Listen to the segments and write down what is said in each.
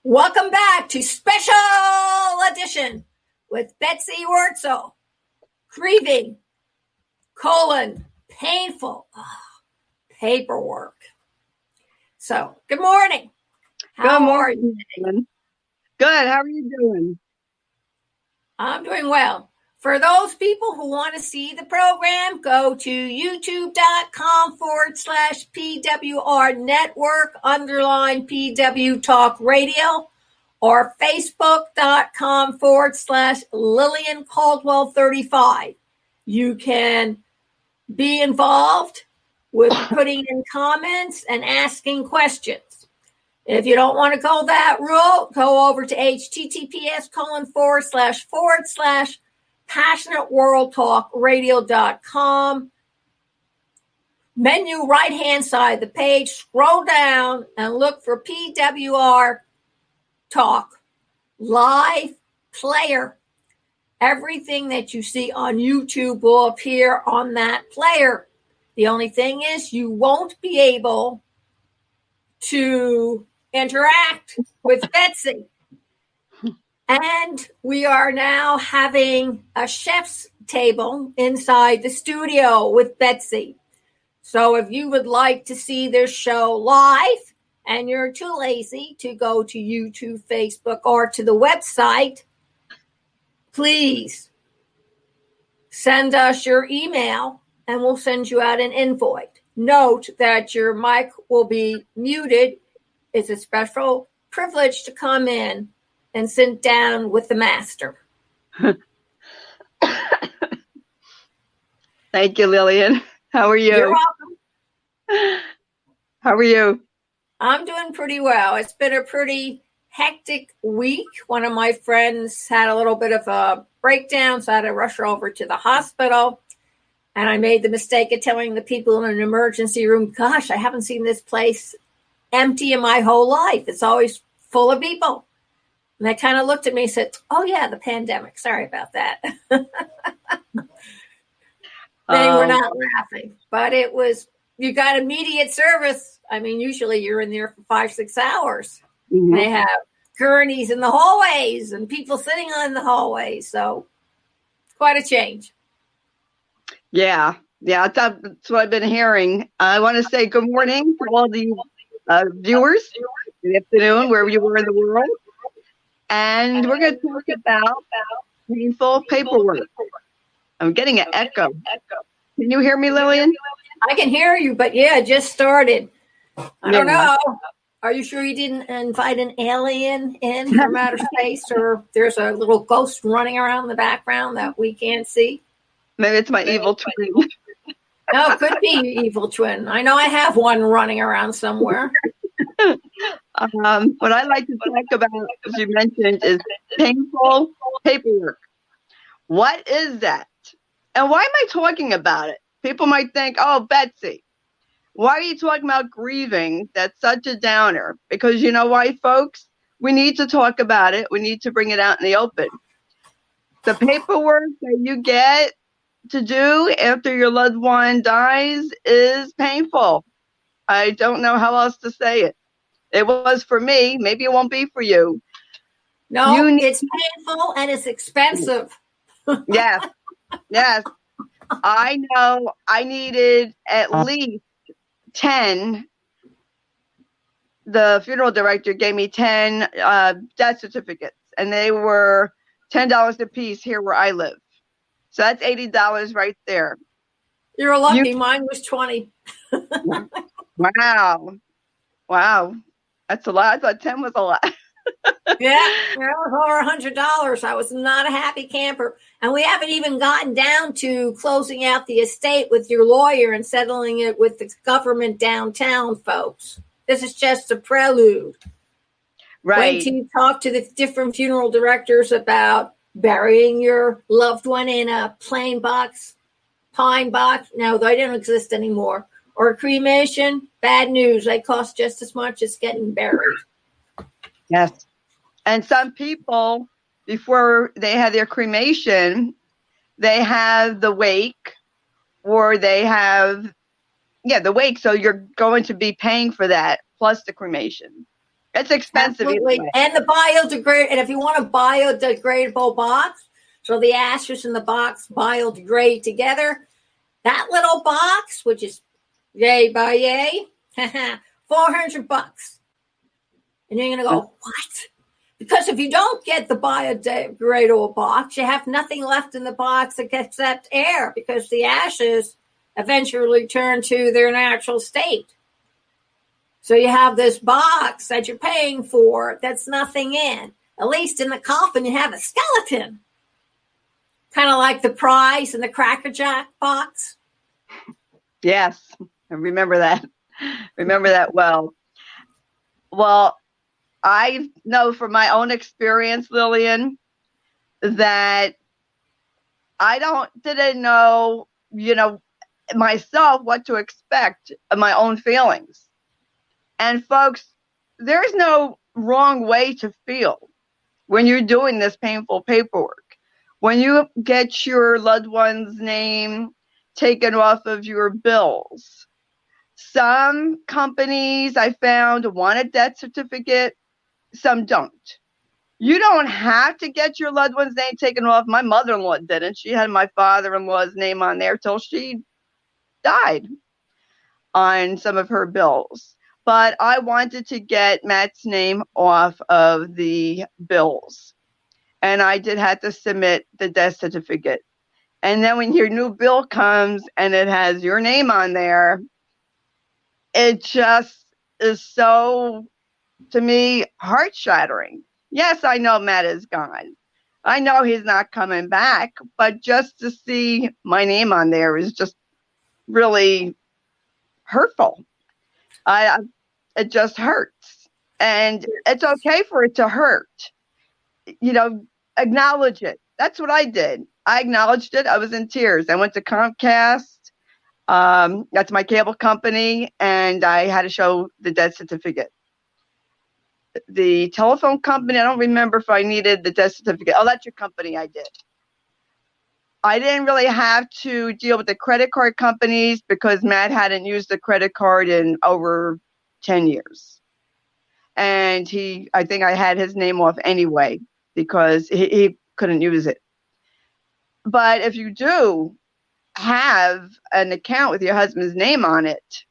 Welcome back to Special Edition with Betsy Wurzel. Grieving, painful paperwork. So, good morning. How are you today? Good. How are you doing? I'm doing well. For those people who want to see the program, go to youtube.com/PWR network _PW Talk Radio or facebook.com/Lillian Caldwell 35. You can be involved with putting in comments and asking questions. If you don't want to go that route, go over to https:// PassionateWorldTalkRadio.com. Menu right hand side of the page, scroll down and look for PWR Talk Live Player. Everything that you see on YouTube will appear on that player. The only thing is you won't be able to interact with Betsy. And we are now having a chef's table inside the studio with Betsy. So if you would like to see this show live and you're too lazy to go to YouTube, Facebook, or to the website, please send us your email and we'll send you out an invite. Note that your mic will be muted. It's a special privilege to come in and sit down with the master. Thank you, Lillian. How are you? You're welcome. How are you? I'm doing pretty well. It's been a pretty hectic week. One of my friends had a little bit of a breakdown, so I had to rush her over to the hospital. And I made the mistake of telling the people in an emergency room, gosh, I haven't seen this place empty in my whole life. It's always full of people. And they kind of looked at me and said, oh, yeah, the pandemic. Sorry about that. They were not laughing. But it was, you got immediate service. I mean, usually you're in there for 5-6 hours. Mm-hmm. They have gurneys in the hallways and people sitting on the hallways. So quite a change. Yeah, that's what I've been hearing. I want to say good morning to all the viewers. Good afternoon, wherever you are in the world. And we're going to talk about painful paperwork. I'm getting an echo. Can you hear me, Lillian? I can hear you, but yeah, it just started. I don't know. Are you sure you didn't invite an alien in from outer space, or there's a little ghost running around in the background that we can't see? Maybe it's my evil twin. No, it could be evil twin. I know I have one running around somewhere. What I like to talk about, as you mentioned, is painful paperwork. What is that? And why am I talking about it? People might think, oh, Betsy, why are you talking about grieving? That's such a downer. Because you know why, folks? We need to talk about it. We need to bring it out in the open. The paperwork that you get to do after your loved one dies is painful. I don't know how else to say it. It was for me. Maybe it won't be for you. No, it's painful and it's expensive. Yes. I know I needed at least 10. The funeral director gave me 10 death certificates, and they were $10 a piece here where I live. So that's $80 right there. You're lucky. Mine was 20. Wow. That's a lot. I thought 10 was a lot. Yeah, it was over $100. I was not a happy camper. And we haven't even gotten down to closing out the estate with your lawyer and settling it with the government downtown, folks. This is just a prelude. Right. Wait till you talk to the different funeral directors about burying your loved one in a pine box. No, they don't exist anymore. Or cremation, bad news. They cost just as much as getting buried. Yes. And some people, before they have their cremation, they have the wake, or they have, the wake. So you're going to be paying for that plus the cremation. It's expensive either Absolutely. way. And and if you want a biodegradable box, so the ashes in the box biodegrade together, that little box, which is yay by yay, $400. And you're going to go, what? Because if you don't get the biodegradable box, you have nothing left in the box except air, because the ashes eventually turn to their natural state. So you have this box that you're paying for that's nothing in. At least in the coffin, you have a skeleton. Kind of like the prize in the Cracker Jack box. Yes, I remember that. Remember that well. Well, I know from my own experience, Lillian, that I didn't know, myself what to expect of my own feelings. And folks, there's no wrong way to feel when you're doing this painful paperwork. When you get your loved one's name taken off of your bills, some companies I found want a death certificate, some don't. You don't have to get your loved one's name taken off. My mother-in-law didn't. She had my father-in-law's name on there till she died on some of her bills. But I wanted to get Matt's name off of the bills. And I did have to submit the death certificate. And then when your new bill comes and it has your name on there, it just is so, to me, heart-shattering. Yes, I know Matt is gone. I know he's not coming back, but just to see my name on there is just really hurtful. It just hurts. And it's okay for it to hurt. Acknowledge it. That's what I did. I acknowledged it. I was in tears. I went to Comcast. That's my cable company, and I had to show the death certificate. The telephone company, I don't remember if I needed the death certificate. Oh, that's your company. I did. I didn't really have to deal with the credit card companies because Matt hadn't used the credit card in over 10 years. And I think I had his name off anyway because he couldn't use it. But if you do have an account with your husband's name on it,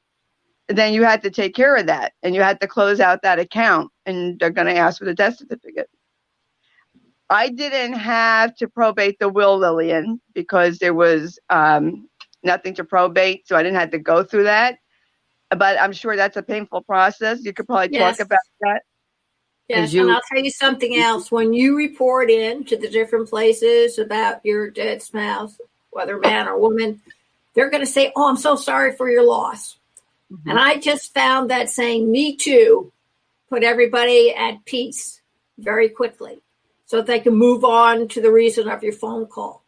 then you had to take care of that, and you had to close out that account, and they're going to ask for the death certificate. I didn't have to probate the will, Lillian, because there was nothing to probate, so I didn't have to go through that. But I'm sure that's a painful process. You could probably talk about that. Yes, and I'll tell you something else. When you report in to the different places about your dead spouse, whether man or woman, they're going to say, oh, I'm so sorry for your loss. Mm-hmm. And I just found that saying, me too, put everybody at peace very quickly so that they can move on to the reason of your phone call.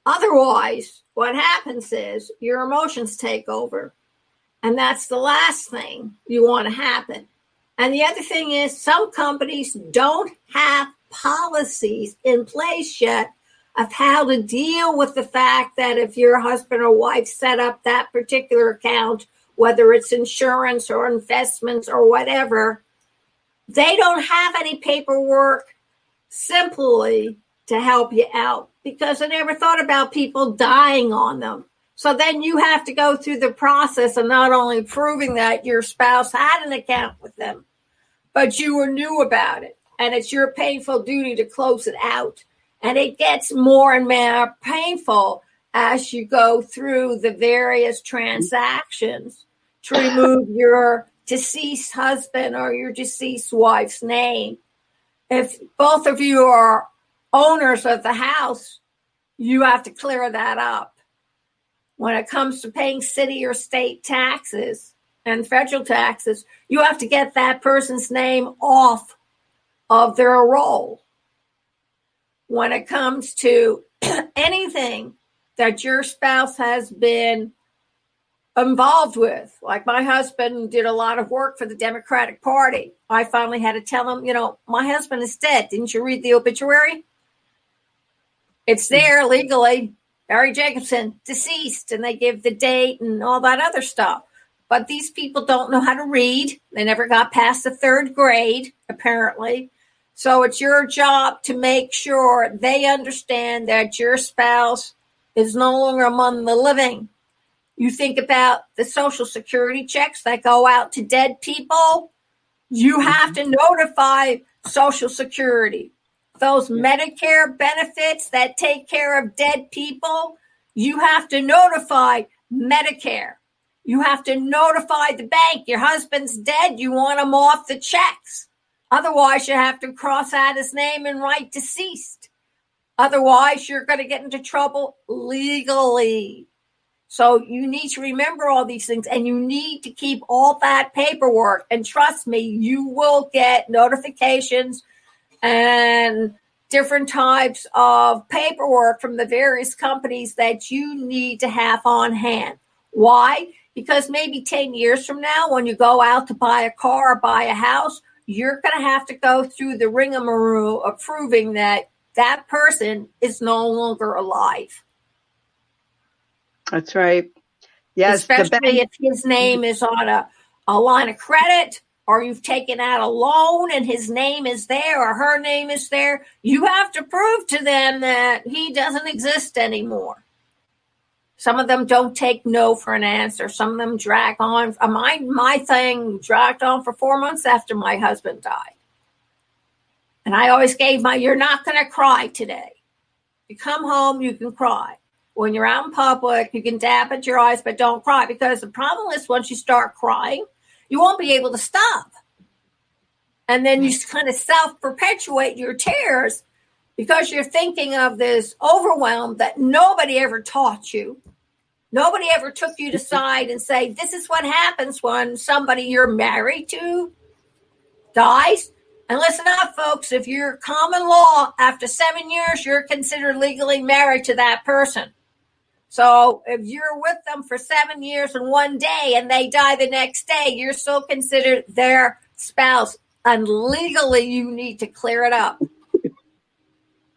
Otherwise, what happens is your emotions take over. And that's the last thing you want to happen. And the other thing is some companies don't have policies in place yet of how to deal with the fact that if your husband or wife set up that particular account, whether it's insurance or investments or whatever, they don't have any paperwork simply to help you out because they never thought about people dying on them. So then you have to go through the process of not only proving that your spouse had an account with them, but you knew about it. And it's your painful duty to close it out. And it gets more and more painful as you go through the various transactions to remove your deceased husband or your deceased wife's name. If both of you are owners of the house, you have to clear that up. When it comes to paying city or state taxes and federal taxes, you have to get that person's name off of their roll. When it comes to anything that your spouse has been involved with, like my husband did a lot of work for the Democratic Party. I finally had to tell him, my husband is dead. Didn't you read the obituary? It's there legally. Barry Jacobson, deceased, and they give the date and all that other stuff. but these people don't know how to read. They never got past the 3rd grade, apparently. So it's your job to make sure they understand that your spouse is no longer among the living. You think about the Social Security checks that go out to dead people. You have to notify Social Security. Those Medicare benefits that take care of dead people, you have to notify Medicare. You have to notify the bank. Your husband's dead. You want him off the checks. Otherwise, you have to cross out his name and write deceased. Otherwise, you're going to get into trouble legally. So you need to remember all these things, and you need to keep all that paperwork. And trust me, you will get notifications and different types of paperwork from the various companies that you need to have on hand. Why? Because maybe 10 years from now, when you go out to buy a car or buy a house, you're going to have to go through the rigmarole of proving that that person is no longer alive. That's right. Yes. Especially if his name is on a line of credit, or you've taken out a loan and his name is there or her name is there. You have to prove to them that he doesn't exist anymore. Some of them don't take no for an answer. Some of them drag on. My thing dragged on for 4 months after my husband died. And I always gave you're not going to cry today. You come home, you can cry. When you're out in public, you can dab at your eyes, but don't cry. Because the problem is once you start crying, you won't be able to stop. And then you kind of self-perpetuate your tears because you're thinking of this overwhelm that nobody ever taught you. Nobody ever took you to side and say, this is what happens when somebody you're married to dies. And listen up, folks, if you're common law, after 7 years, you're considered legally married to that person. So if you're with them for 7 years and 1 day and they die the next day, you're still considered their spouse. And legally, you need to clear it up.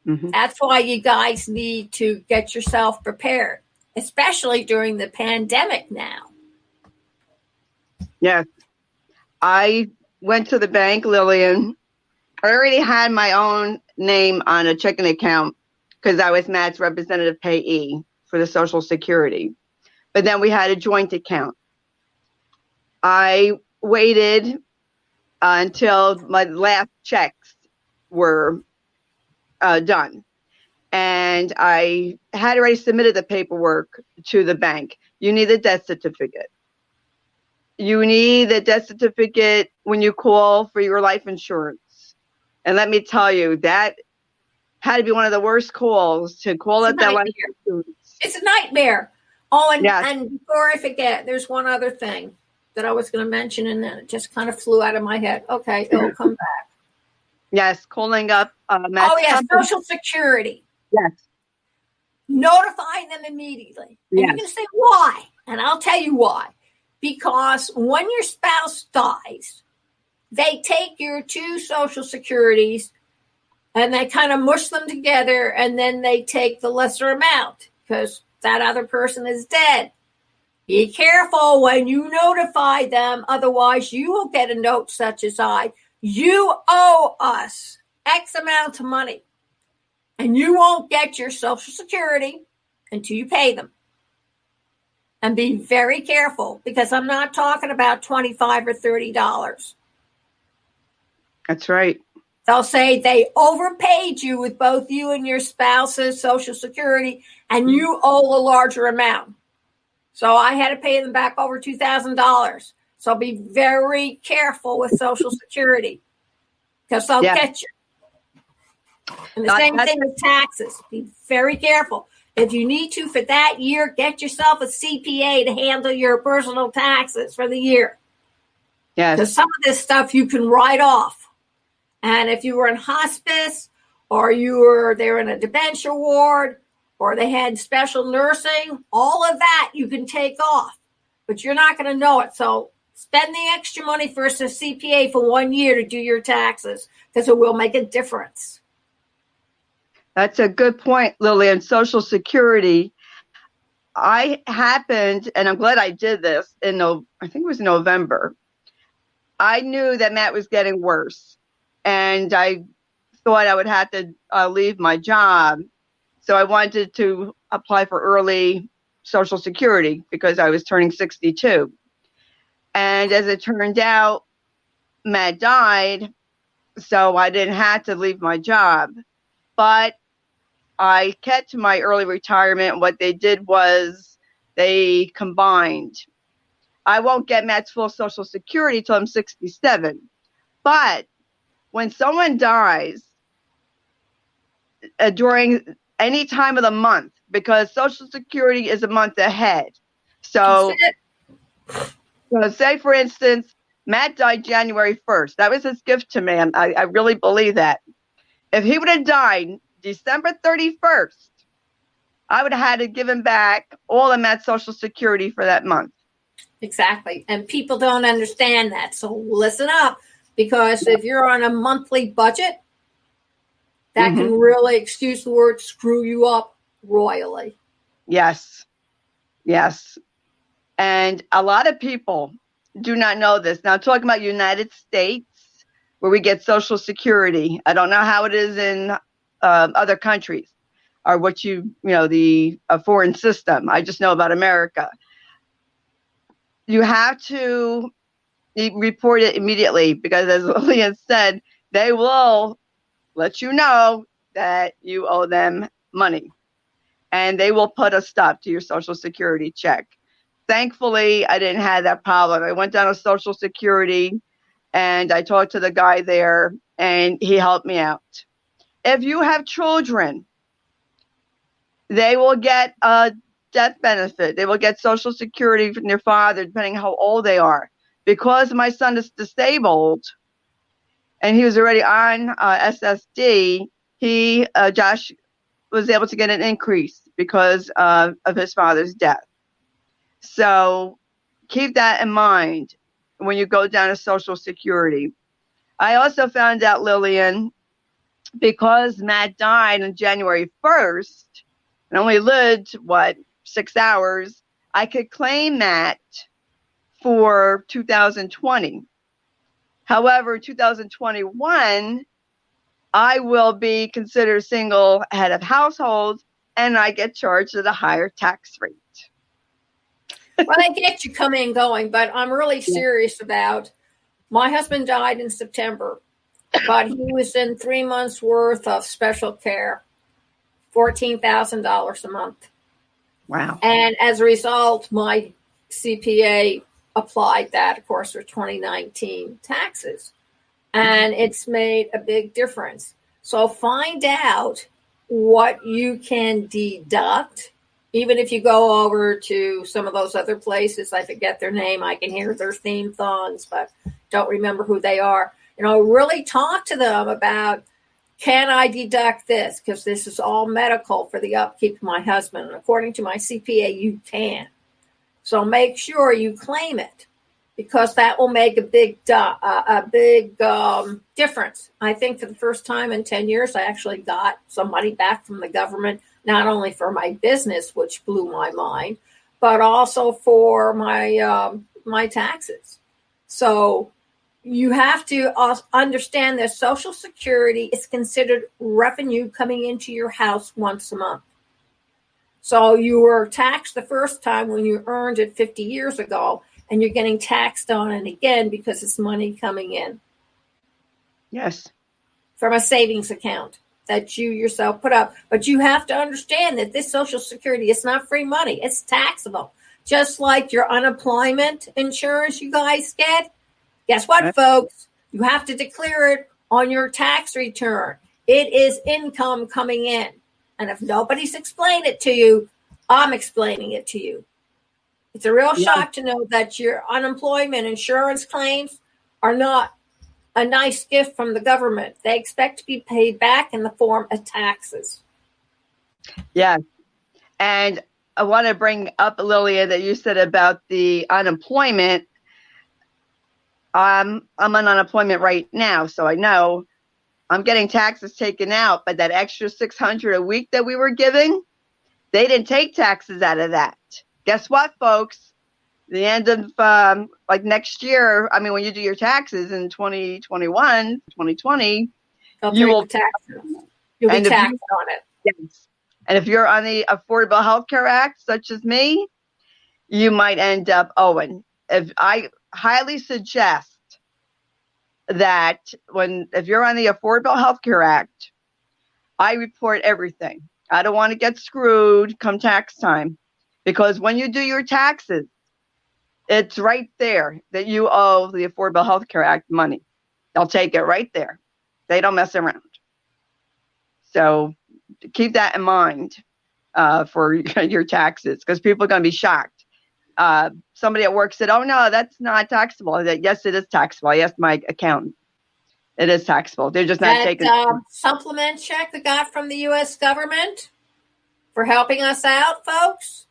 Mm-hmm. That's why you guys need to get yourself prepared, especially during the pandemic now. Yes. I went to the bank, Lillian. I already had my own name on a checking account because I was Matt's representative payee for the Social Security. But then we had a joint account. I waited until my last checks were done. And I had already submitted the paperwork to the bank. You need a death certificate. You need a death certificate when you call for your life insurance. And let me tell you, that had to be one of the worst calls to call up that life insurance. It's a nightmare. Oh, and, yes. And before I forget, there's one other thing that I was going to mention, and then it just kind of flew out of my head. Okay, it'll come back. Yes, calling up. Social Security. Yes. Notifying them immediately. And you're going to say, why? And I'll tell you why. Because when your spouse dies, they take your 2 Social Securities and they kind of mush them together, and then they take the lesser amount because that other person is dead. Be careful when you notify them. Otherwise, you will get a note such as you owe us X amount of money, and you won't get your Social Security until you pay them. And be very careful, because I'm not talking about $25 or $30. That's right. They'll say they overpaid you with both you and your spouse's Social Security, and you owe a larger amount. So I had to pay them back over $2,000. So be very careful with Social Security, because they'll get you. And the same thing with taxes. Be very careful. If you need to for that year, get yourself a CPA to handle your personal taxes for the year. Yes. Because some of this stuff you can write off. And if you were in hospice, or they're in a dementia ward, or they had special nursing, all of that you can take off. But you're not going to know it. So spend the extra money for a CPA for 1 year to do your taxes, because it will make a difference. That's a good point, Lillian. Social Security, I happened, and I'm glad I did this I think it was November. I knew that Matt was getting worse, and I thought I would have to leave my job. So I wanted to apply for early Social Security because I was turning 62. And as it turned out, Matt died, so I didn't have to leave my job. But I kept my early retirement. What they did was they combined. I won't get Matt's full Social Security till I'm 67. But when someone dies during any time of the month, because Social Security is a month ahead. So say, for instance, Matt died January 1st. That was his gift to me. I really believe that. If he would have died December 31st, I would have had to give him back all of Matt's Social Security for that month. Exactly. And people don't understand that. So listen up, because if you're on a monthly budget, that can really, excuse the word, screw you up royally. Yes. Yes. And a lot of people do not know this. Now, talking about United States, where we get Social Security. I don't know how it is in other countries or the foreign system. I just know about America. You have to report it immediately because, as Lillian said, they will let you know that you owe them money. And they will put a stop to your Social Security check. Thankfully, I didn't have that problem. I went down to Social Security and I talked to the guy there and he helped me out. If you have children, they will get a death benefit. They will get Social Security from their father, depending how old they are. Because my son is disabled and he was already on SSD, Josh was able to get an increase because of his father's death. So keep that in mind when you go down to Social Security. I also found out, Lillian, because Matt died on January 1st and only lived, 6 hours, I could claim that for 2020. However, 2021, I will be considered single head of household and I get charged at a higher tax rate. Well, I get you coming and going, but I'm really serious about, my husband died in September, but he was in 3 months worth of special care, $14,000 a month. Wow. And as a result, my CPA applied that, of course, for 2019 taxes. And it's made a big difference. So find out what you can deduct. Even if you go over to some of those other places, I forget their name. I can hear their theme songs, but don't remember who they are. Really talk to them about, can I deduct this? Because this is all medical for the upkeep of my husband. And according to my CPA, you can. So make sure you claim it, because that will make a big difference. I think for the first time in 10 years, I actually got some money back from the government, not only for my business, which blew my mind, but also for my taxes. So you have to understand that Social Security is considered revenue coming into your house once a month. So you were taxed the first time when you earned it 50 years ago, and you're getting taxed on it again because it's money coming in. Yes. From a savings account that you yourself put up. But you have to understand that this Social Security is not free money. It's taxable. Just like your unemployment insurance you guys get. Guess what, folks? You have to declare it on your tax return. It is income coming in. And if nobody's explained it to you, I'm explaining it to you. It's a real shock to know that your unemployment insurance claims are not a nice gift from the government. They expect to be paid back in the form of taxes. Yeah. And I want to bring up, Lillian, that you said about the unemployment. I'm on unemployment right now, so I know I'm getting taxes taken out, but that extra $600 a week that we were giving, They didn't take taxes out of that. Guess what, folks? The end of like next year, I mean, when you do your taxes in 2021, 2020, They'll you take will the taxes. You'll be taxed on it. Yes. And if you're on the Affordable Health Care Act, such as me, you might end up owing. If I highly suggest that if you're on the Affordable Health Care Act, I report everything. I don't want to get screwed come tax time, because when you do your taxes, it's right there that you owe the Affordable Health Care Act money. They'll take it right there. They don't mess around. So keep that in mind for your taxes, because people are going to be shocked. Somebody at work said, "Oh no, that's not taxable." I said, "Yes, it is taxable." I asked my accountant. It is taxable. They're just not taking supplement check they got from the U.S. government for helping us out, folks.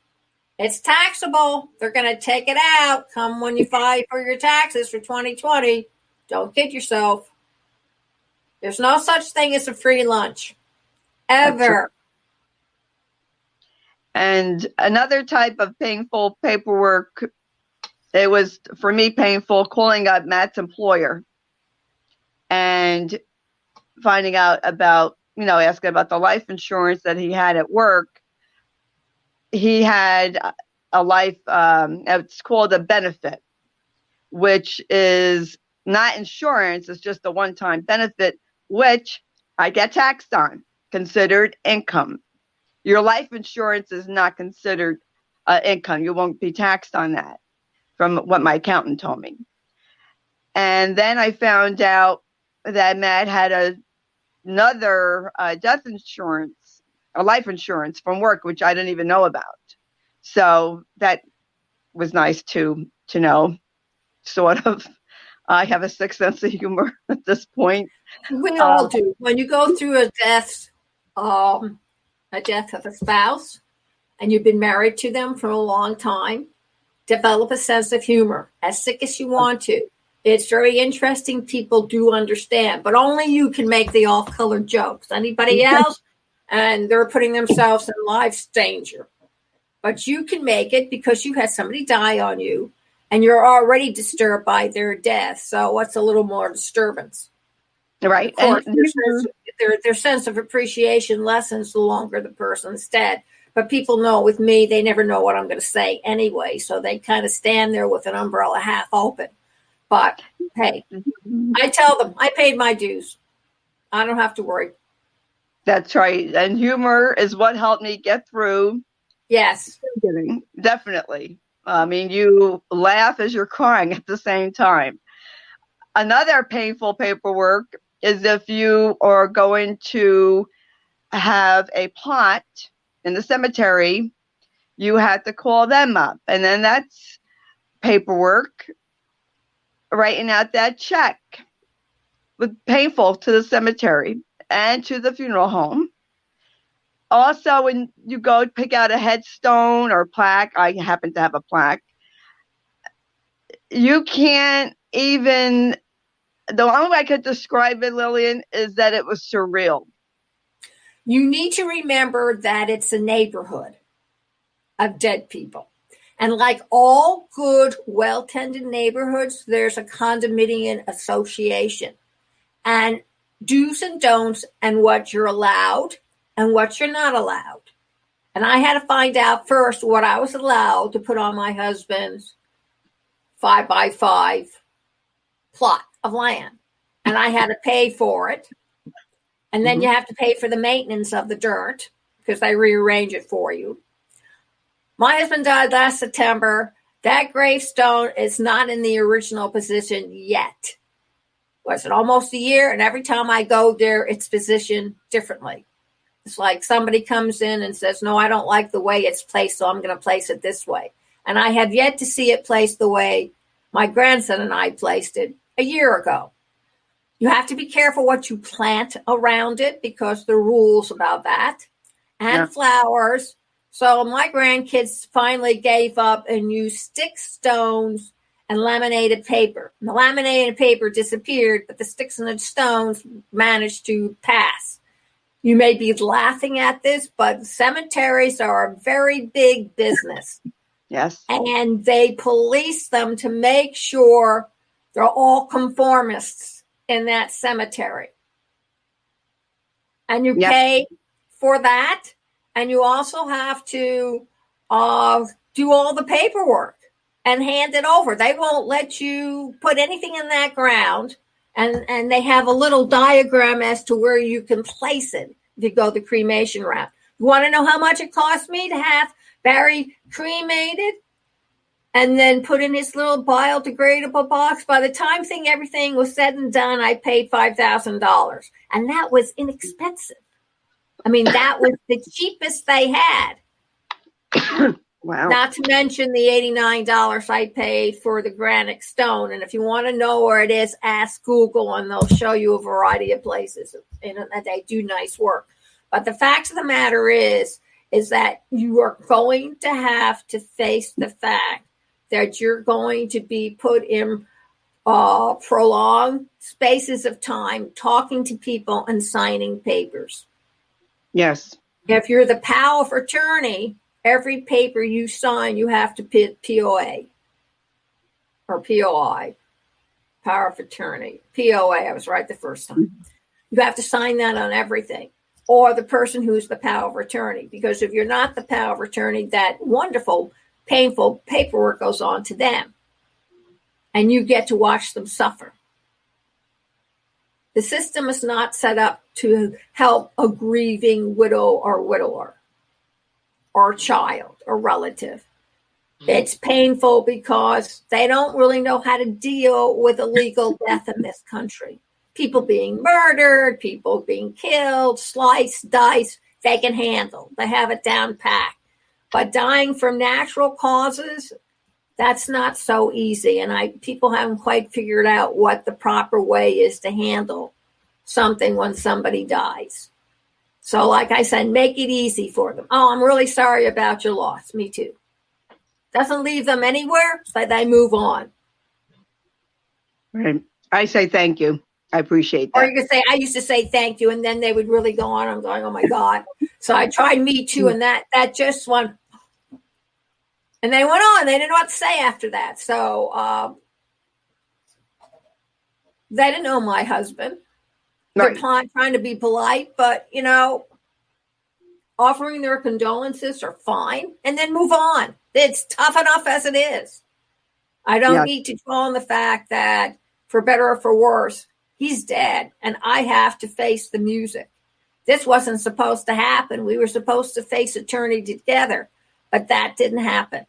It's taxable. They're going to take it out come when you file for your taxes for 2020. Don't kid yourself. There's no such thing as a free lunch. Ever. And another type of painful paperwork, it was, for me, painful calling up Matt's employer and finding out about, asking about the life insurance that he had at work. He had a life, it's called a benefit, which is not insurance. It's just a one-time benefit, which I get taxed on, considered income. Your life insurance is not considered income. You won't be taxed on that, from what my accountant told me. And then I found out that Matt had another death insurance, a life insurance from work, which I didn't even know about. So that was nice to know, sort of. I have a sick sense of humor at this point. We all do. When you go through a death of a spouse, and you've been married to them for a long time, develop a sense of humor, as sick as you want to. It's very interesting. People do understand, but only you can make the off-color jokes. Anybody else, and they're putting themselves in life's danger. But you can make it because you had somebody die on you, and you're already disturbed by their death. So what's a little more disturbance? Right. Of course, their sense of appreciation lessens the longer the person's dead. But people know with me, they never know what I'm going to say anyway. So they kind of stand there with an umbrella half open. But hey, I tell them I paid my dues. I don't have to worry. That's right. And humor is what helped me get through. Yes. Definitely. I mean, you laugh as you're crying at the same time. Another painful paperwork is if you are going to have a plot in the cemetery, you have to call them up. And then that's paperwork, writing out that check. With painful to the cemetery and to the funeral home. Also, when you go pick out a headstone or plaque, I happen to have a plaque, you can't even, the only way I could describe it, Lillian, is that it was surreal. You need to remember that it's a neighborhood of dead people. And like all good, well-tended neighborhoods, there's a condominium association. And do's and don'ts and what you're allowed and what you're not allowed. And I had to find out first what I was allowed to put on my husband's 5x5 plot of land. And I had to pay for it. And then you have to pay for the maintenance of the dirt because they rearrange it for you. My husband died last September. That gravestone is not in the original position yet. Was it almost a year? And every time I go there, it's positioned differently. It's like somebody comes in and says, no, I don't like the way it's placed, so I'm going to place it this way. And I have yet to see it placed the way my grandson and I placed it a year ago. You have to be careful what you plant around it because there are rules about that. And flowers. So my grandkids finally gave up and used sticks, stones, and laminated paper. And the laminated paper disappeared, but the sticks and the stones managed to pass. You may be laughing at this, but cemeteries are a very big business. Yes. And they police them to make sure they're all conformists in that cemetery. And you pay for that. And you also have to do all the paperwork and hand it over. They won't let you put anything in that ground. And they have a little diagram as to where you can place it if you go the cremation route. You want to know how much it cost me to have Barry cremated and then put in his little biodegradable box? By the time everything was said and done, I paid $5,000. And that was inexpensive. I mean, that was the cheapest they had. Wow. Not to mention the $89 I paid for the granite stone. And if you want to know where it is, ask Google and they'll show you a variety of places. And they do nice work. But the fact of the matter is that you are going to have to face the fact that you're going to be put in prolonged spaces of time talking to people and signing papers. Yes. If you're the power of attorney, every paper you sign, you have to put POA or POI, power of attorney. POA, I was right the first time. You have to sign that on everything, or the person who's the power of attorney. Because if you're not the power of attorney, that wonderful, painful paperwork goes on to them, and you get to watch them suffer. The system is not set up to help a grieving widow or widower or child or relative. It's painful because they don't really know how to deal with illegal death in this country. People being murdered, people being killed, sliced, diced, they can handle. They have it down pat. But dying from natural causes, that's not so easy. And people haven't quite figured out what the proper way is to handle something when somebody dies. So like I said, make it easy for them. Oh, I'm really sorry about your loss. Me too. Doesn't leave them anywhere, so they move on. Right. I say thank you. I appreciate that. Or you could say, I used to say thank you, and then they would really go on. I'm going, oh my God. So I tried me too, and that just went. And they went on. They didn't know what to say after that. So they didn't know my husband. They're trying to be polite, but, offering their condolences are fine, and then move on. It's tough enough as it is. I don't need to dwell on the fact that, for better or for worse, he's dead, and I have to face the music. This wasn't supposed to happen. We were supposed to face eternity together, but that didn't happen.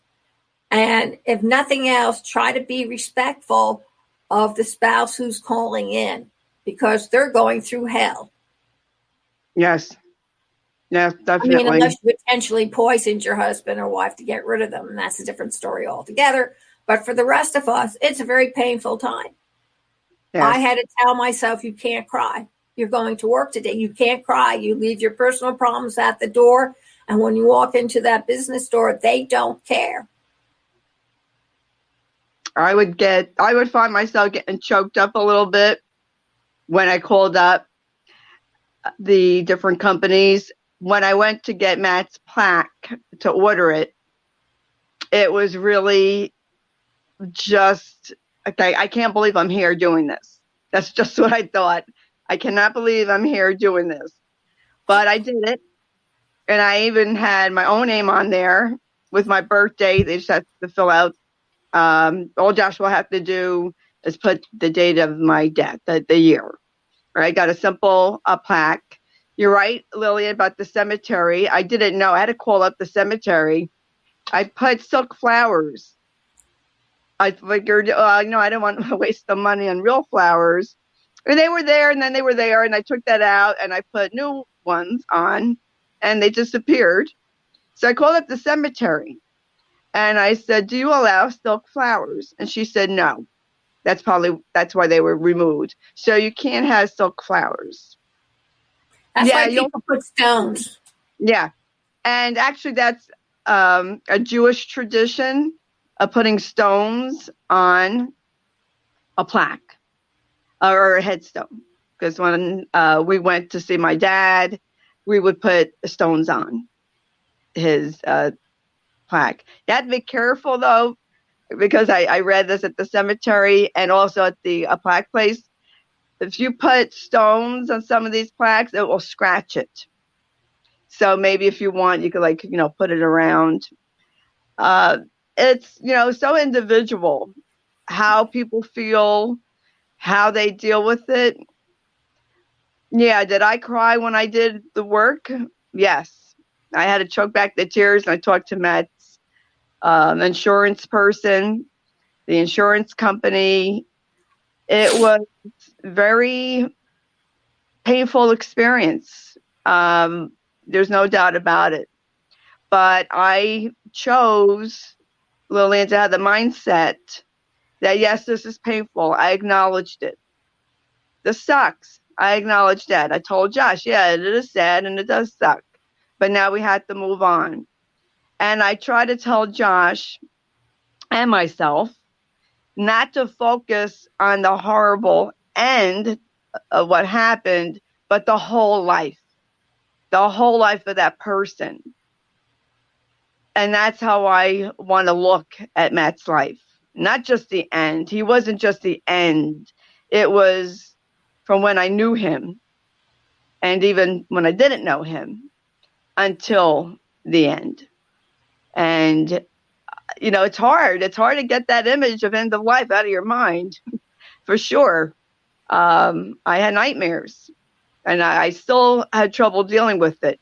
And if nothing else, try to be respectful of the spouse who's calling in, because they're going through hell. Yes. Yes, definitely. I mean, unless you potentially poisoned your husband or wife to get rid of them, and that's a different story altogether. But for the rest of us, it's a very painful time. Yes. I had to tell myself, you can't cry. You're going to work today. You can't cry. You leave your personal problems at the door. And when you walk into that business door, they don't care. I would find myself getting choked up a little bit when I called up the different companies. When I went to get Matt's plaque to order it, it was really just, okay, I can't believe I'm here doing this. That's just what I thought. I cannot believe I'm here doing this. But I did it. And I even had my own name on there with my birthday. They just have to fill out. All Josh will have to do is put the date of my death, the year. Right? I got a simple plaque. You're right, Lily, about the cemetery. I didn't know. I had to call up the cemetery. I put silk flowers. I figured, I didn't want to waste the money on real flowers. And they were there, and then they were there, and I took that out, and I put new ones on, and they disappeared. So I called up the cemetery, and I said, do you allow silk flowers? And she said, no. That's why they were removed. So you can't have silk flowers. That's why people put stones. Yeah. And actually that's a Jewish tradition of putting stones on a plaque or a headstone. Because when we went to see my dad, we would put stones on his plaque. You have to be careful, though, because I read this at the cemetery and also at the plaque place. If you put stones on some of these plaques, it will scratch it. So maybe if you want, you could put it around. It's, so individual how people feel, how they deal with it. Yeah. Did I cry when I did the work? Yes. I had to choke back the tears, and I talked to Matt's insurance person, the insurance company. It was very painful experience. There's no doubt about it. But I chose, Lillian, to have the mindset that, yes, this is painful. I acknowledged it. This sucks. I acknowledged that. I told Josh, yeah, it is sad and it does suck. But now we had to move on. And I try to tell Josh and myself not to focus on the horrible end of what happened, but the whole life of that person. And that's how I want to look at Matt's life. Not just the end. He wasn't just the end. It was from when I knew him, and even when I didn't know him, until the end. And, it's hard. It's hard to get that image of end of life out of your mind, for sure. I had nightmares, and I still had trouble dealing with it.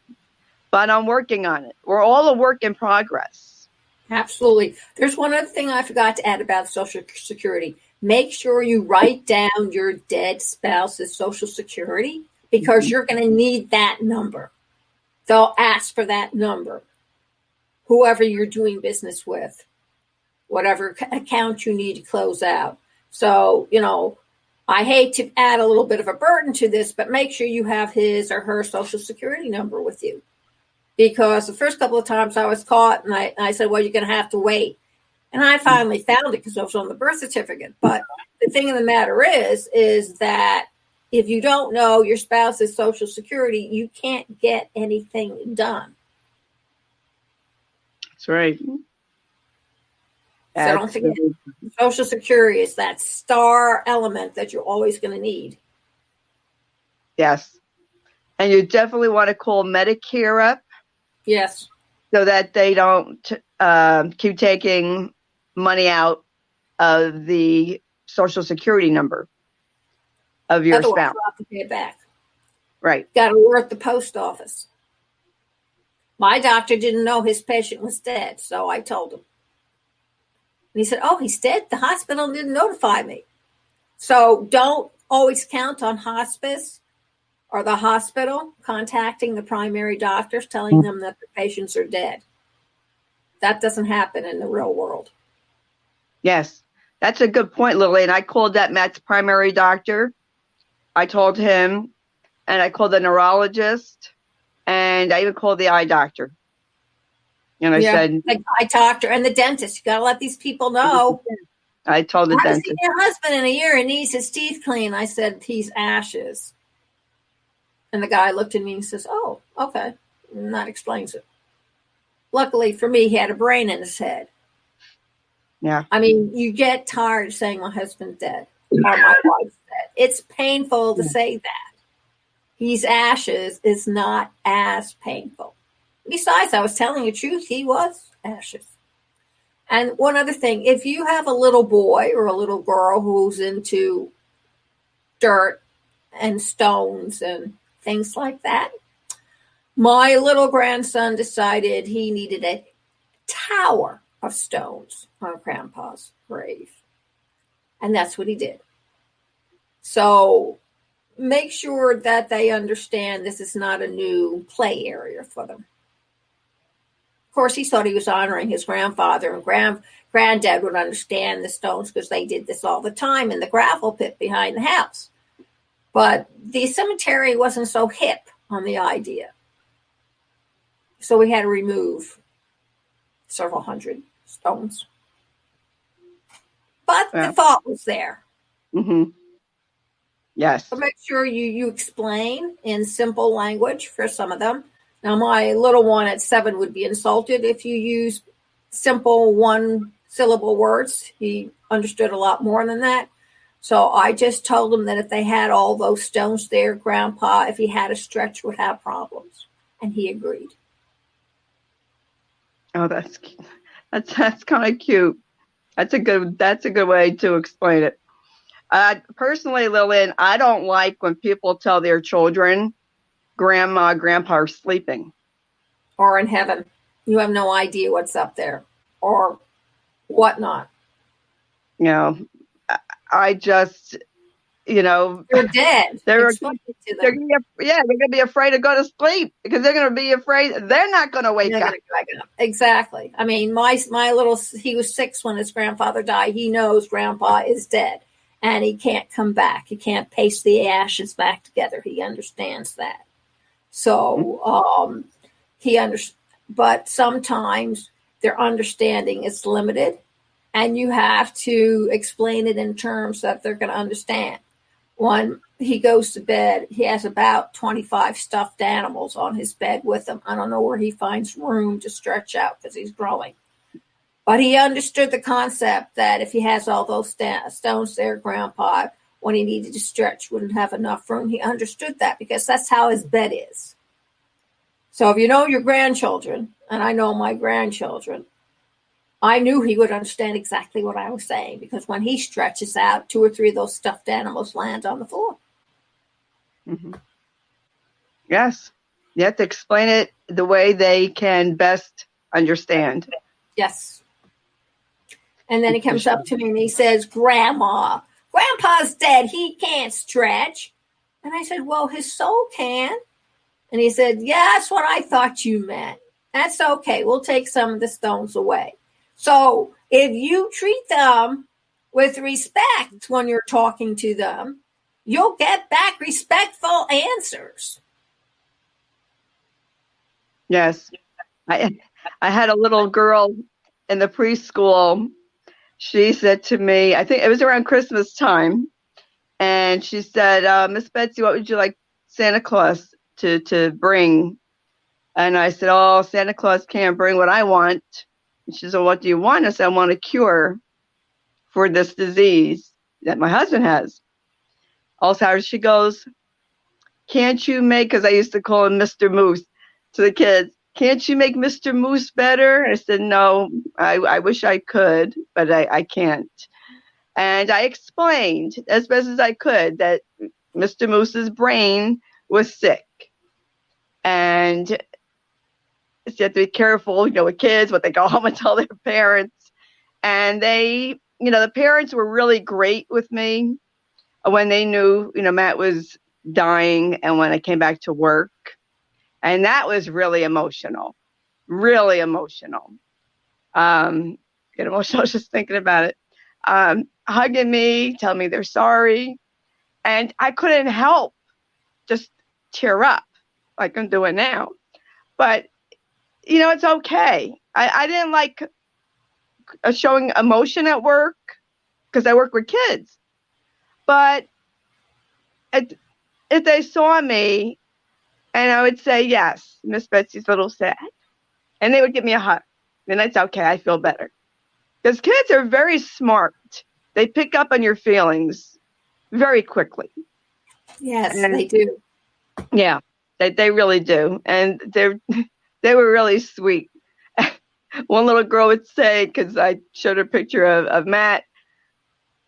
But I'm working on it. We're all a work in progress. Absolutely. There's one other thing I forgot to add about Social Security. Make sure you write down your dead spouse's Social Security, because you're going to need that number. They'll ask for that number. Whoever you're doing business with, whatever account you need to close out. So, I hate to add a little bit of a burden to this, but make sure you have his or her Social Security number with you. Because the first couple of times I was caught, and I said, well, you're going to have to wait. And I finally found it because it was on the birth certificate. But the thing of the matter is that if you don't know your spouse's Social Security, you can't get anything done. That's right. So don't forget, Social Security is that star element that you're always going to need. Yes. And you definitely want to call Medicare up. Yes. So that they don't keep taking money out of the Social Security number of your Otherwise, spouse. you'll have to pay it back. Right. Got to work the post office. My doctor didn't know his patient was dead, so I told him. And he said, oh, he's dead? The hospital didn't notify me. So don't always count on hospice or the hospital contacting the primary doctors, telling them that the patients are dead. That doesn't happen in the real world. Yes, that's a good point, Lily. And I called that Matt's primary doctor. I told him, and I called the neurologist, and I even called the eye doctor. And I said, the eye doctor and the dentist. You got to let these people know. I told the dentist. See your husband in a year and needs his teeth cleaned. I said, he's ashes. And the guy looked at me and says, oh, okay. And that explains it. Luckily for me, he had a brain in his head. Yeah. I mean, you get tired of saying my husband's dead or my wife's dead. It's painful to say that. He's ashes is not as painful. Besides, I was telling the truth. He was ashes. And one other thing, if you have a little boy or a little girl who's into dirt and stones and things like that, my little grandson decided he needed a tower of stones on Grandpa's grave. And that's what he did. So make sure that they understand this is not a new play area for them. Of course, he thought he was honoring his grandfather, and granddad would understand the stones because they did this all the time in the gravel pit behind the house. But the cemetery wasn't so hip on the idea. So we had to remove several hundred stones. But the thought was there. Mm-hmm. Yes. So make sure you explain in simple language for some of them. Now, my little one at 7 would be insulted if you use simple one-syllable words. He understood a lot more than that. So I just told him that if they had all those stones there, Grandpa, if he had a stretch, would have problems. And he agreed. Oh, that's kind of cute. That's a good way to explain it. Personally, Lillian, I don't like when people tell their children, Grandma, Grandpa are sleeping. Or in heaven. You have no idea what's up there. Or whatnot. You know, I just, you know. They're dead. They're gonna be afraid to go to sleep because they're going to be afraid they're not going to wake up. Exactly. I mean, my little, he was 6 when his grandfather died. He knows Grandpa is dead. And he can't come back. He can't paste the ashes back together. He understands that. So but sometimes their understanding is limited, and you have to explain it in terms that they're going to understand. When he goes to bed, he has about 25 stuffed animals on his bed with him. I don't know where he finds room to stretch out because he's growing. But he understood the concept that if he has all those stones there, Grandpa, when he needed to stretch, wouldn't have enough room. He understood that because that's how his bed is. So if you know your grandchildren, and I know my grandchildren, I knew he would understand exactly what I was saying because when he stretches out, 2 or 3 of those stuffed animals land on the floor. Mm-hmm. Yes. You have to explain it the way they can best understand. Yes. And then he comes up to me and he says, Grandma's dead. He can't stretch. And I said, well, his soul can. And he said, yeah, that's what I thought you meant. That's okay. We'll take some of the stones away. So if you treat them with respect when you're talking to them, you'll get back respectful answers. Yes. I had a little girl in the preschool. She said to me, I think it was around Christmas time, and she said, Miss Betsy, what would you like Santa Claus to bring? And I said, oh, Santa Claus can't bring what I want. And she said, what do you want? I said, I want a cure for this disease that my husband has. Alzheimer's. She goes, can't you make, because I used to call him Mr. Moose to the kids, can't you make Mr. Moose better? I said, no, I wish I could, but I can't. And I explained as best as I could that Mr. Moose's brain was sick. And you have to be careful, with kids, what they go home and tell their parents. And they, the parents were really great with me when they knew, Matt was dying and when I came back to work. And that was really emotional, really emotional. Get emotional just thinking about it. Hugging me, telling me they're sorry. And I couldn't help just tear up like I'm doing now. But, it's okay. I didn't like showing emotion at work because I work with kids. But if they saw me, and I would say, yes, Miss Betsy's a little sad. And they would give me a hug. And that's okay. I feel better. Because kids are very smart. They pick up on your feelings very quickly. Yes, and they do. Yeah, they really do. And they were really sweet. One little girl would say, because I showed her a picture of Matt,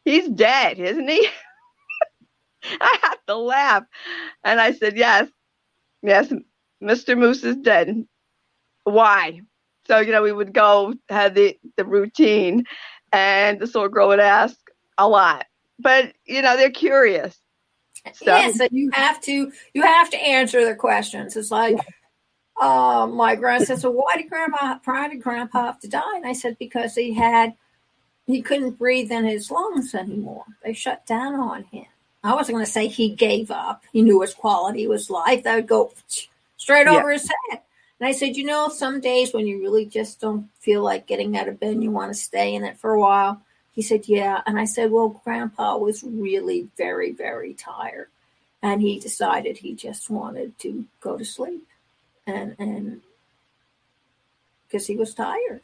he's dead, isn't he? I had to laugh. And I said, yes, Mr. Moose is dead. Why? So, we would go have the routine, and this little girl would ask a lot. But, they're curious. So. Yes, and you have to answer the questions. It's like, my grandson said, why did Grandpa have to die? And I said, because he couldn't breathe in his lungs anymore. They shut down on him. I wasn't going to say he gave up. He knew his quality was life. That would go straight over his head. And I said, some days when you really just don't feel like getting out of bed and you want to stay in it for a while, He said, yeah. And I said, well, Grandpa was really very, very tired. And he decided he just wanted to go to sleep. And because he was tired.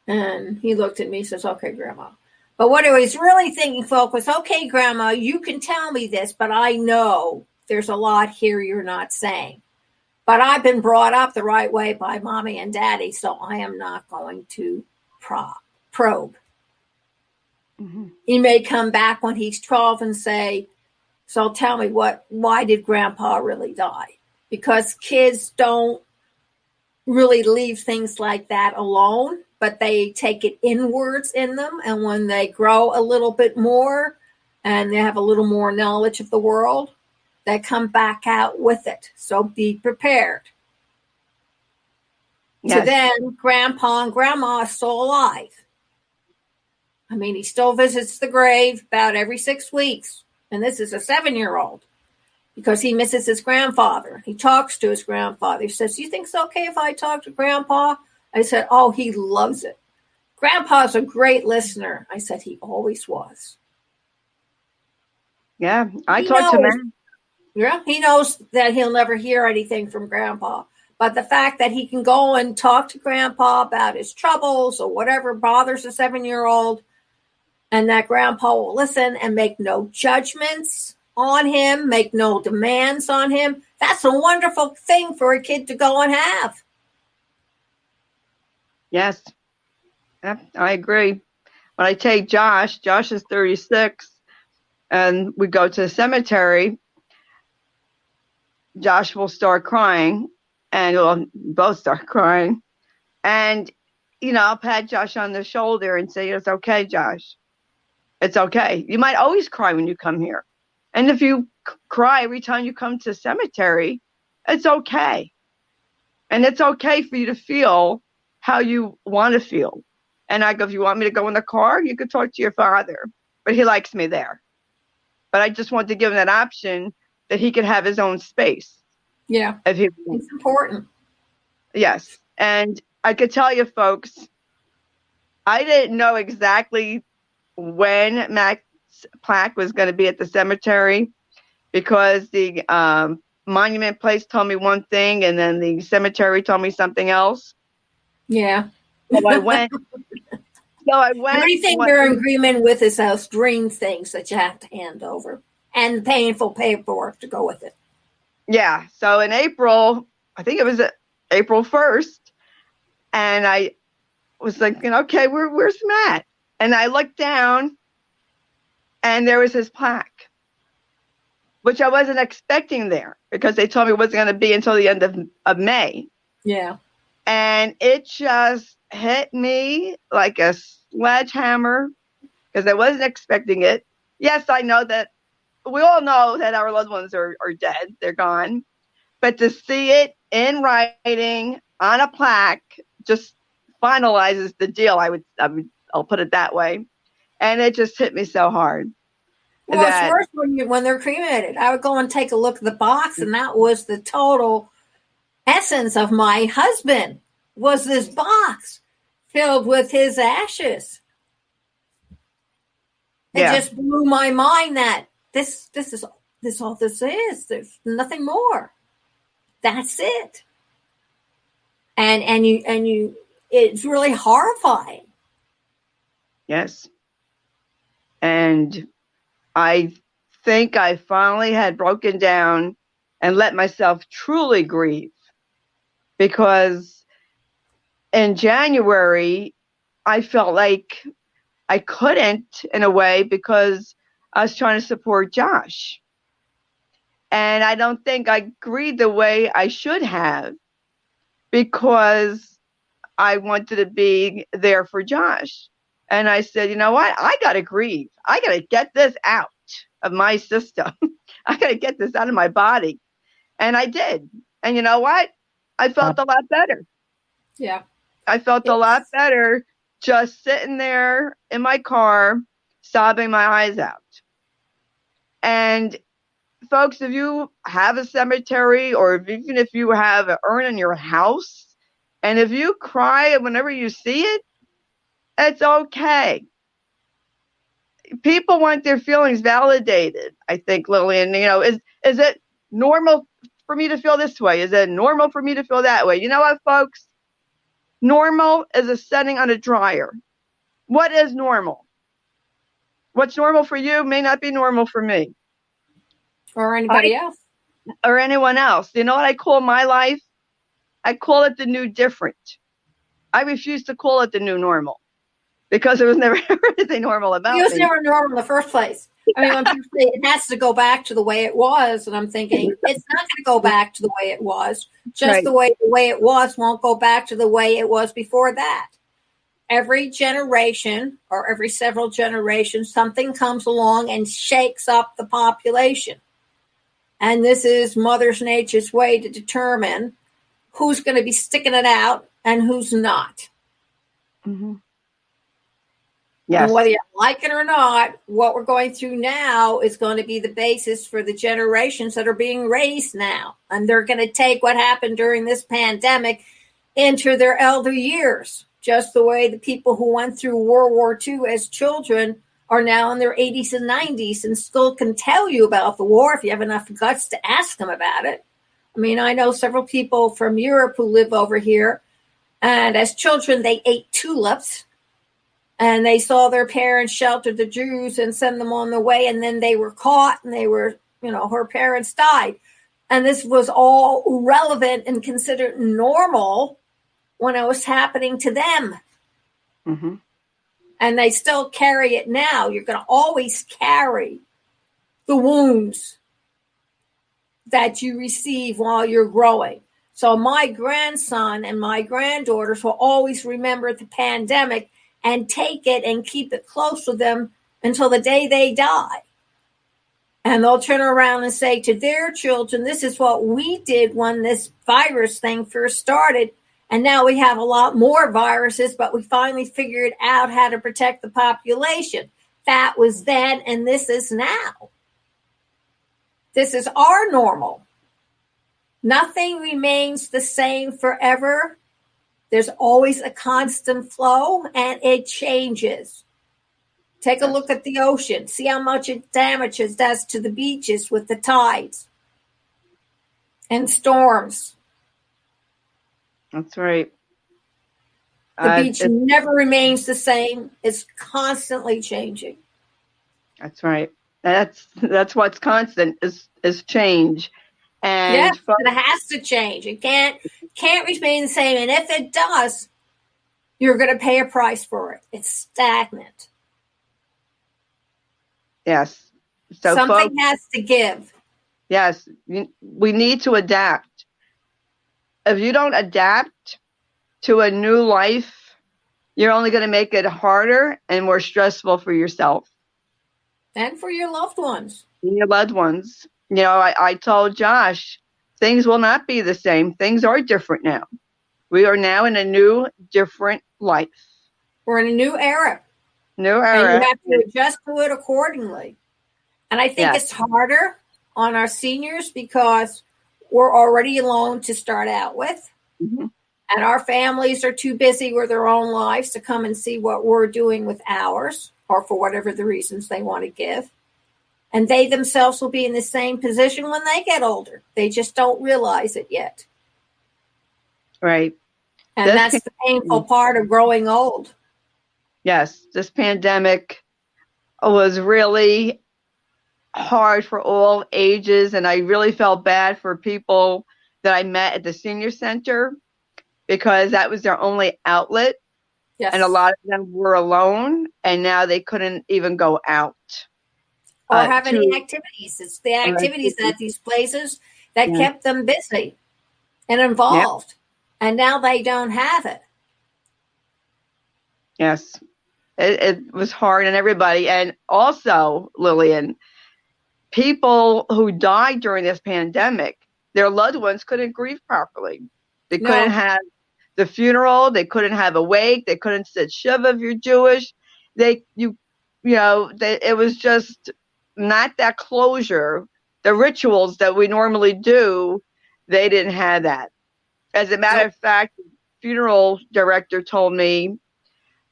And he looked at me and says, okay, Grandma. But what I was really thinking, folks, was, okay, Grandma, you can tell me this, but I know there's a lot here you're not saying. But I've been brought up the right way by Mommy and Daddy, so I am not going to probe. Mm-hmm. He may come back when he's 12 and say, so tell me, why did Grandpa really die? Because kids don't really leave things like that alone, but they take it inwards in them. And when they grow a little bit more and they have a little more knowledge of the world, they come back out with it. So be prepared. Yes. So then Grandpa and Grandma are still alive. I mean, he still visits the grave about every 6 weeks. And this is a 7-year-old because he misses his grandfather. He talks to his grandfather. He says, you think it's okay if I talk to Grandpa? I said, oh, he loves it. Grandpa's a great listener. I said, he always was. Yeah, I talked to him. Yeah, he knows that he'll never hear anything from Grandpa. But the fact that he can go and talk to Grandpa about his troubles or whatever bothers a 7-year-old, and that Grandpa will listen and make no judgments on him, make no demands on him, that's a wonderful thing for a kid to go and have. Yes, I agree. When I take Josh is 36, and we go to the cemetery, Josh will start crying, and we'll both start crying. And, I'll pat Josh on the shoulder and say, it's okay, Josh. It's okay. You might always cry when you come here. And if you cry every time you come to the cemetery, it's okay. And it's okay for you to feel how you want to feel. And I go, if you want me to go in the car, you could talk to your father. But he likes me there. But I just want to give him that option that he could have his own space. Yeah, it's important. Yes. And I could tell you, folks, I didn't know exactly when Mac's plaque was going to be at the cemetery because the monument place told me one thing and then the cemetery told me something else. Yeah. So I went. Everything they're in agreement with is those green things that you have to hand over and painful paperwork to go with it. Yeah. So in April, I think it was April 1st, and I was like, okay, where's Matt? And I looked down, and there was his plaque, which I wasn't expecting there because they told me it wasn't going to be until the end of May. Yeah. And it just hit me like a sledgehammer because I wasn't expecting it. Yes, I know that we all know that our loved ones are dead. They're gone. But to see it in writing on a plaque just finalizes the deal. I'll put it that way. And it just hit me so hard. Well, it's worse when they're cremated. I would go and take a look at the box, and that was the total essence of my husband, was this box filled with his ashes. It just blew my mind that this is all this is. There's nothing more. That's it. And you it's really horrifying. Yes. And I think I finally had broken down and let myself truly grieve, because in January, I felt like I couldn't in a way because I was trying to support Josh. And I don't think I grieved the way I should have because I wanted to be there for Josh. And I said, you know what? I got to grieve. I got to get this out of my system. I got to get this out of my body. And I did. And you know what? I felt a lot better. Yeah. I felt a lot better just sitting there in my car, sobbing my eyes out. And folks, if you have a cemetery or even if you have an urn in your house, and if you cry whenever you see it, it's okay. people want their feelings validated, I think, Lillian. Is it normal for me to feel this way? Is it normal for me to feel that way? You know what, folks? Normal is a setting on a dryer. What is normal? What's normal for you may not be normal for me. Or anybody else. Or anyone else. You know what I call my life? I call it the new different. I refuse to call it the new normal because there was never anything normal about it. It was never normal in the first place. I mean, when people say it has to go back to the way it was, and I'm thinking it's not going to go back to the way it was. Just Right. the way it was won't go back to the way it was before that. Every generation or every several generations, something comes along and shakes up the population. And this is Mother Nature's way to determine who's going to be sticking it out and who's not. Mm-hmm. Yes. And whether you like it or not, what we're going through now is going to be the basis for the generations that are being raised now. And they're going to take what happened during this pandemic into their elder years, just the way the people who went through World War II as children are now in their 80s and 90s and still can tell you about the war if you have enough guts to ask them about it. I mean, I know several people from Europe who live over here, and as children, they ate tulips, and they saw their parents shelter the Jews and send them on the way, and then they were caught, and her parents died. And this was all relevant and considered normal when it was happening to them. Mm-hmm. And they still carry it now. You're going to always carry the wounds that you receive while you're growing. So my grandson and my granddaughters will always remember the pandemic and take it and keep it close with them until the day they die. And they'll turn around and say to their children, this is what we did when this virus thing first started. And now we have a lot more viruses, but we finally figured out how to protect the population. That was then, and this is now. This is our normal. Nothing remains the same forever. There's always a constant flow, and it changes. Take a look at the ocean. See how much it damages does to the beaches with the tides and storms. That's right. The beach never remains the same. It's constantly changing. That's right. That's what's constant is change. And yes, it has to change. It can't remain the same. And if it does, you're going to pay a price for it. It's stagnant. Yes. So something has to give. Yes. We need to adapt. If you don't adapt to a new life, you're only going to make it harder and more stressful for yourself. And for your loved ones. Your loved ones. I told Josh, things will not be the same. Things are different now. We are now in a new, different life. We're in a new era. New era. And you have to adjust to it accordingly. And I think it's harder on our seniors because we're already alone to start out with. Mm-hmm. And our families are too busy with their own lives to come and see what we're doing with ours, or for whatever the reasons they want to give. And they themselves will be in the same position when they get older. They just don't realize it yet. Right. And that's the painful part of growing old. Yes, this pandemic was really hard for all ages, and I really felt bad for people that I met at the senior center because that was their only outlet. Yes. And a lot of them were alone, and now they couldn't even go out. Or have any activities. It's the activities at these places that kept them busy and involved. Yeah. And now they don't have it. Yes. It was hard on everybody. And also, Lillian, people who died during this pandemic, their loved ones couldn't grieve properly. They couldn't have the funeral. They couldn't have a wake. They couldn't sit shiva if you're Jewish. It was just not that closure. The rituals that we normally do, they didn't have that. As a matter of fact, the funeral director told me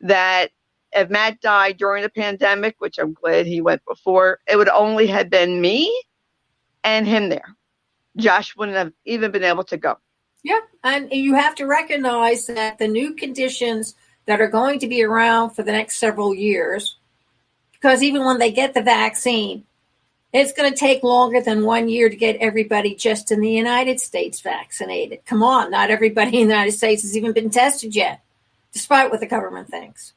that if Matt died during the pandemic, which I'm glad he went before, it would only have been me and him there. Josh wouldn't have even been able to go. Yeah, and you have to recognize that the new conditions that are going to be around for the next several years, because even when they get the vaccine, it's going to take longer than 1 year to get everybody just in the United States vaccinated. Come on, not everybody in the United States has even been tested yet, despite what the government thinks.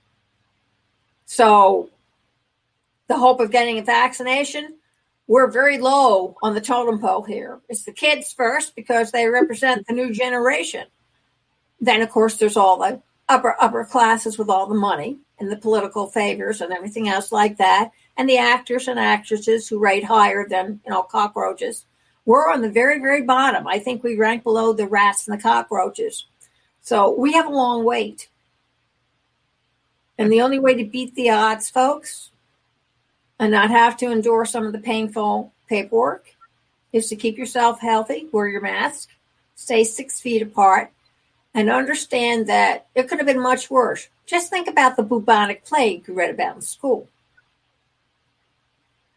So the hope of getting a vaccination, we're very low on the totem pole here. It's the kids first because they represent the new generation. Then, of course, there's all the upper classes with all the money and the political favors and everything else like that, and the actors and actresses who rate higher than, cockroaches. We're on the very, very bottom. I think we rank below the rats and the cockroaches. So we have a long wait. And the only way to beat the odds, folks, and not have to endure some of the painful paperwork, is to keep yourself healthy, wear your mask, stay 6 feet apart, and understand that it could have been much worse. Just think about the bubonic plague you read about in school,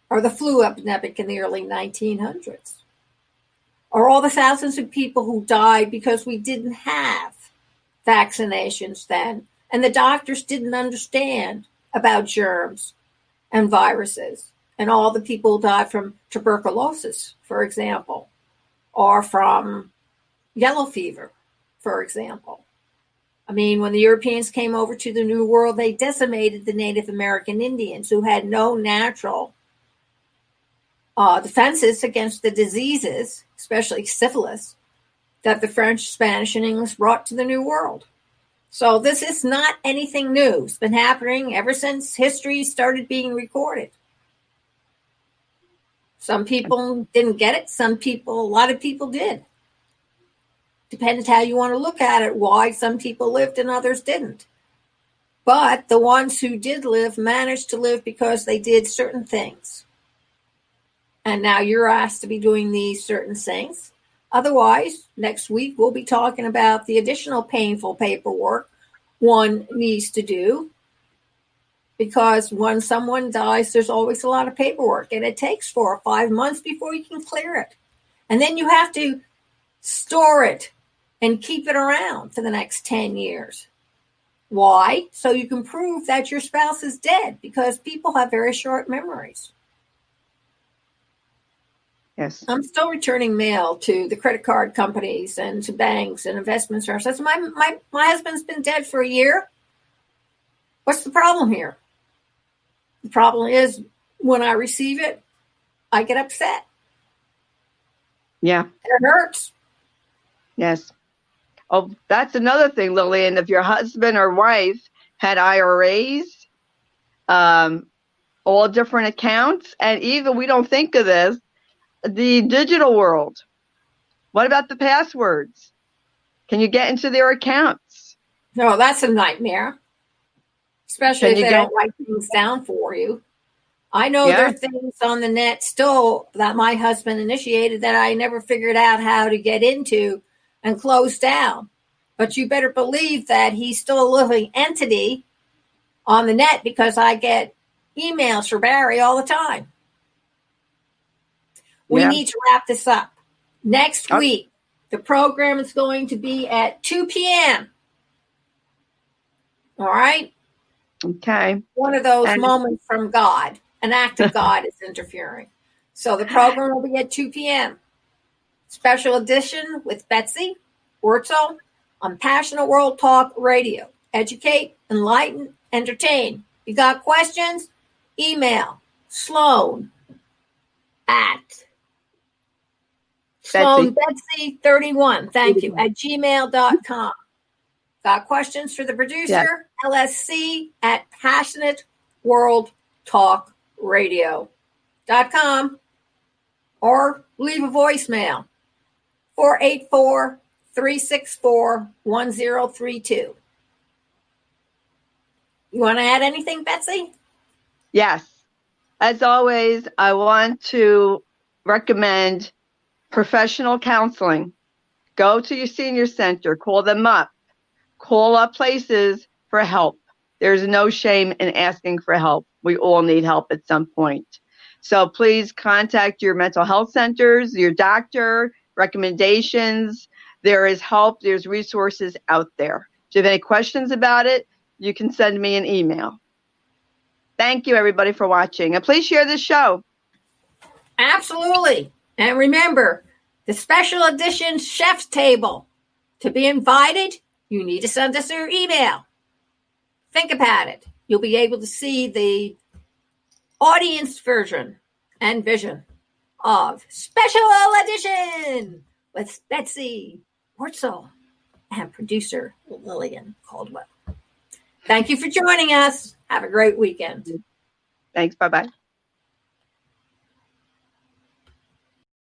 or the flu epidemic in the early 1900s, or all the thousands of people who died because we didn't have vaccinations then, and the doctors didn't understand about germs and viruses, and all the people who died from tuberculosis, for example, or from yellow fever, for example. I mean, when the Europeans came over to the New World, they decimated the Native American Indians who had no natural defenses against the diseases, especially syphilis, that the French, Spanish, and English brought to the New World. So this is not anything new. It's been happening ever since history started being recorded. Some people didn't get it. A lot of people did. Depends how you want to look at it, why some people lived and others didn't. But the ones who did live managed to live because they did certain things. And now you're asked to be doing these certain things. Otherwise, next week we'll be talking about the additional painful paperwork one needs to do, because when someone dies, there's always a lot of paperwork, and it takes 4 or 5 months before you can clear it. And then you have to store it and keep it around for the next 10 years. Why? So you can prove that your spouse is dead, because people have very short memories. Yes. I'm still returning mail to the credit card companies and to banks and investment services. My husband's been dead for a year. What's the problem here? The problem is when I receive it, I get upset. Yeah. It hurts. Yes. Oh, that's another thing, Lillian. If your husband or wife had IRAs, all different accounts, and even, we don't think of this, the digital world. What about the passwords? Can you get into their accounts? No, that's a nightmare. Especially if they don't write things down for you. I know there are things on the net still that my husband initiated that I never figured out how to get into and close down. But you better believe that he's still a living entity on the net, because I get emails for Barry all the time. We need to wrap this up. Next week, the program is going to be at 2 p.m. All right? Okay. One of those moments from God. An act of God is interfering. So the program will be at 2 p.m. Special edition with Betsy Wurzel on Passionate World Talk Radio. Educate, enlighten, entertain. You got questions? Email Sloan at Betsy31, thank you, at gmail.com. Got questions for the producer? LSC at passionateworldtalkradio.com, or leave a voicemail, 484-364-1032. You want to add anything, Betsy? Yes. As always, I want to recommend professional counseling. Go to your senior center, call them up, call up places for help. There's no shame in asking for help. We all need help at some point. So please contact your mental health centers, your doctor, recommendations. There is help. There's resources out there. If you have any questions about it, you can send me an email. Thank you, everybody, for watching. And please share this show. Absolutely. And remember, the special edition chef's table. To be invited, you need to send us your email. Think about it. You'll be able to see the audience version and vision of Special Edition with Betsy Wurzel and producer Lillian Caldwell. Thank you for joining us. Have a great weekend. Thanks. Bye-bye.